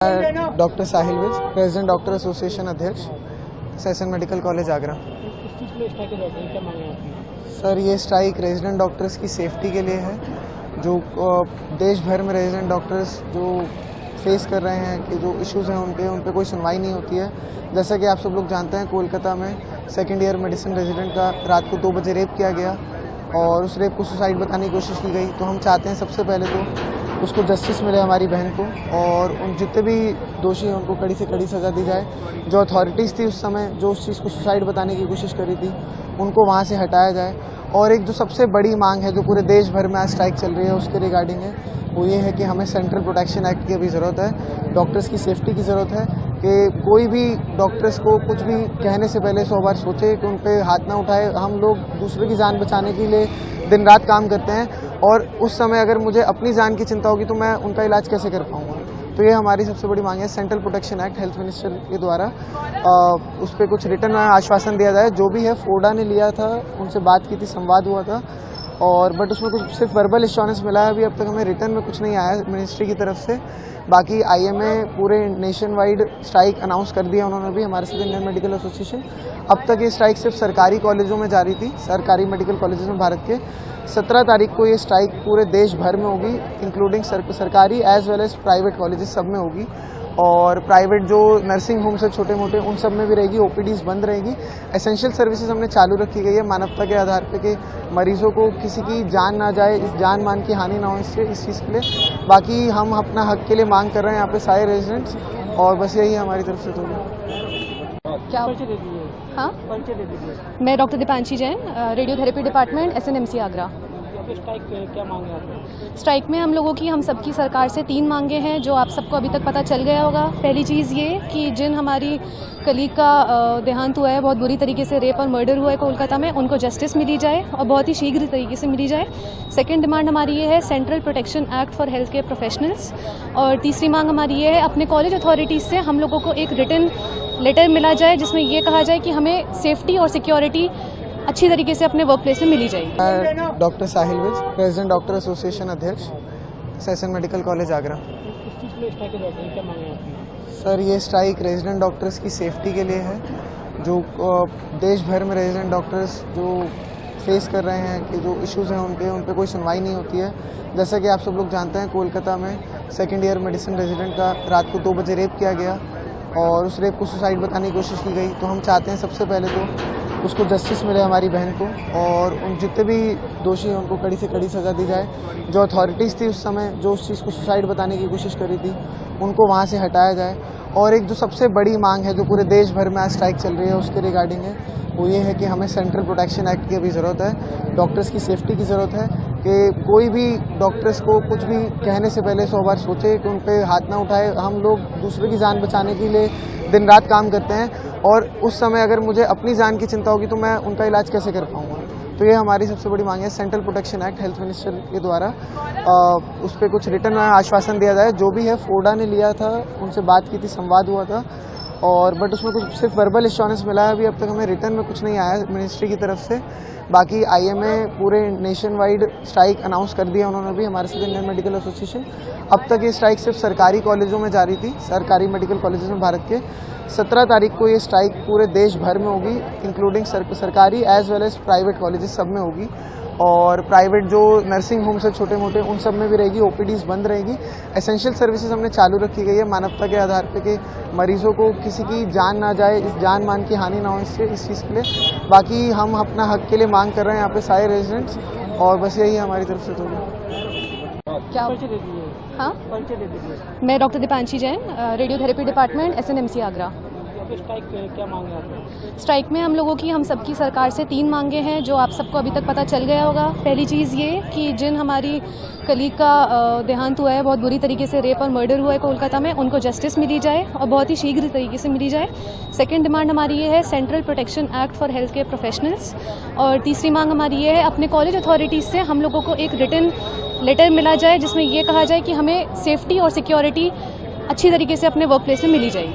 Doctor साहिल Vij, president doctor association अध्यक्ष, session medical college Agra. Sir, ये strike resident doctors की safety के लिए है, जो देश भर में रेजिडेंट डॉक्टर्स जो फेस कर रहे हैं कि जो इश्यूज़ हैं उन पे कोई सुनवाई नहीं होती है। जैसा कि आप सब लोग जानते हैं, कोलकाता में सेकेंड ईयर मेडिसिन रेजिडेंट का रात को 2 बजे रेप किया गया और उस रेप को सुसाइड बताने की कोशिश की गई। तो हम चाहते हैं सबसे पहले तो उसको जस्टिस मिले हमारी बहन को, और उन जितने भी दोषी हैं उनको कड़ी से कड़ी सज़ा दी जाए। जो अथॉरिटीज़ थी उस समय जो उस चीज़ को सुसाइड बताने की कोशिश करी थी, उनको वहाँ से हटाया जाए। और एक जो सबसे बड़ी मांग है जो पूरे देश भर में आज स्ट्राइक चल रही है उसके रिगार्डिंग है, वो ये है कि हमें सेंट्रल प्रोटेक्शन एक्ट की अभी ज़रूरत है। डॉक्टर्स की सेफ्टी की ज़रूरत है कि कोई भी डॉक्टर्स को कुछ भी कहने से पहले 100 बार सोचे कि उन पे हाथ ना उठाए। हम लोग दूसरे की जान बचाने के लिए दिन रात काम करते हैं, और उस समय अगर मुझे अपनी जान की चिंता होगी तो मैं उनका इलाज कैसे कर पाऊँगा। तो ये हमारी सबसे बड़ी मांग है। Central protection act health minister के द्वारा उस पर कुछ रिटर्न आश्वासन दिया जाए। जो भी है फोडा ने लिया था, उनसे बात की थी, संवाद हुआ था, और बट उसमें कुछ सिर्फ वर्बल एश्योरेंस मिला है। अभी अब तक हमें रिटर्न में कुछ नहीं आया मिनिस्ट्री की तरफ से। बाकी IMA पूरे नेशन वाइड स्ट्राइक अनाउंस कर दिया उन्होंने भी, हमारे साथ इंडियन मेडिकल एसोसिएशन। अब तक ये स्ट्राइक सिर्फ सरकारी कॉलेजों में जारी थी, सरकारी मेडिकल कॉलेजेस में भारत के। 17 तारीख को ये स्ट्राइक पूरे देश भर में होगी, इंक्लूडिंग सरकारी as well as private colleges सब में होगी, और प्राइवेट जो नर्सिंग होम्स है छोटे मोटे उन सब में भी रहेगी। OPDs बंद रहेगी। एसेंशियल सर्विसेज हमने चालू रखी गई है मानवता के आधार पे कि मरीजों को किसी की जान ना जाए, इस जान मान की हानि ना हो इससे, इस चीज़ के लिए। बाकी हम अपना हक के लिए मांग कर रहे हैं यहाँ पे सारे रेजिडेंट्स, और बस यही हमारी तरफ से। तो क्या हाँ, मैं doctor Dipanshi Jain, radiotherapy department, SNMC Agra. क्या मांगे आपको? स्ट्राइक में हम लोगों की, हम सबकी सरकार से 3 मांगे हैं जो आप सबको अभी तक पता चल गया होगा। पहली चीज़ ये कि जिन हमारी कलीग का देहांत हुआ है, बहुत बुरी तरीके से रेप और मर्डर हुआ है कोलकाता में, उनको जस्टिस मिली जाए और बहुत ही शीघ्र तरीके से मिली जाए। सेकंड डिमांड हमारी ये है central protection act for health care professionals. और तीसरी मांग हमारी ये है अपने कॉलेज अथॉरिटीज़ से हम लोगों को एक रिटन लेटर मिला जाए जिसमें ये कहा जाए कि हमें सेफ्टी और सिक्योरिटी अच्छी तरीके से अपने वर्क प्लेस में मिली जाएगी। डॉक्टर साहिल विज, प्रेसिडेंट डॉक्टर एसोसिएशन अध्यक्ष, सेशन मेडिकल कॉलेज आगरा। क्या मांगे आपकी? सर, ये स्ट्राइक रेजिडेंट डॉक्टर्स की सेफ्टी के लिए है, जो देश भर में रेजिडेंट डॉक्टर्स जो फेस कर रहे हैं कि जो इश्यूज़ हैं उन पे कोई सुनवाई नहीं होती है। जैसा कि आप सब लोग जानते हैं, कोलकाता में सेकेंड ईयर मेडिसिन रेजिडेंट का रात को 2 बजे रेप किया गया और उस रेप को सुसाइड बताने की कोशिश की गई। तो हम चाहते हैं सबसे पहले तो उसको जस्टिस मिले हमारी बहन को, और उन जितने भी दोषी हैं उनको कड़ी से कड़ी सज़ा दी जाए। जो अथॉरिटीज़ थी उस समय जो उस चीज़ को सुसाइड बताने की कोशिश करी थी, उनको वहाँ से हटाया जाए। और एक जो सबसे बड़ी मांग है जो पूरे देश भर में आज स्ट्राइक चल रही है उसके रिगार्डिंग है, वो ये है कि हमें सेंट्रल प्रोटेक्शन एक्ट की अभी ज़रूरत है। डॉक्टर्स की सेफ्टी की ज़रूरत है कि कोई भी डॉक्टर्स को कुछ भी कहने से पहले 100 बार सोचे कि उन पे हाथ ना उठाए। हम लोग दूसरे की जान बचाने के लिए दिन रात काम करते हैं, और उस समय अगर मुझे अपनी जान की चिंता होगी तो मैं उनका इलाज कैसे कर पाऊँगा। तो ये हमारी सबसे बड़ी मांग है। Central protection act health minister के द्वारा उस पर कुछ रिटर्न आश्वासन दिया जाए। जो भी है फोडा ने लिया था, उनसे बात की थी, संवाद हुआ था, और बट उसमें कुछ सिर्फ वर्बल एश्योरेंस मिला है। अभी अब तक हमें रिटर्न में कुछ नहीं आया मिनिस्ट्री की तरफ से। बाकी IMA पूरे नेशन वाइड स्ट्राइक अनाउंस कर दिया उन्होंने भी, हमारे साथ इंडियन मेडिकल एसोसिएशन। अब तक ये स्ट्राइक सिर्फ सरकारी कॉलेजों में जारी थी, सरकारी मेडिकल कॉलेजेस में भारत के। 17 तारीख को ये स्ट्राइक पूरे देश भर में होगी, इंक्लूडिंग सरकारी as well as private colleges सब में होगी, और प्राइवेट जो नर्सिंग होम्स है छोटे मोटे उन सब में भी रहेगी। OPDs बंद रहेगी। एसेंशियल सर्विसेज हमने चालू रखी गई है मानवता के आधार पे कि मरीजों को किसी की जान ना जाए, इस जान मान की हानि ना हो इससे, इस चीज़ के लिए। बाकी हम अपना हक के लिए मांग कर रहे हैं यहाँ पे सारे रेजिडेंट्स, और बस यही हमारी तरफ से। तो क्या हाँ, मैं doctor Dipanshi Jain, radiotherapy department, SNMC Agra. क्या मांगे आपको? स्ट्राइक में हम लोगों की, हम सबकी सरकार से 3 मांगे हैं जो आप सबको अभी तक पता चल गया होगा। पहली चीज़ ये कि जिन हमारी कलीग का देहांत हुआ है, बहुत बुरी तरीके से रेप और मर्डर हुआ है कोलकाता में, उनको जस्टिस मिली जाए और बहुत ही शीघ्र तरीके से मिली जाए। सेकंड डिमांड हमारी ये है central protection act for health care professionals. और तीसरी मांग हमारी ये है अपने कॉलेज अथॉरिटीज़ से हम लोगों को एक रिटन लेटर मिला जाए जिसमें ये कहा जाए कि हमें सेफ्टी और सिक्योरिटी अच्छी तरीके से अपने वर्क प्लेस में मिली जाएगी।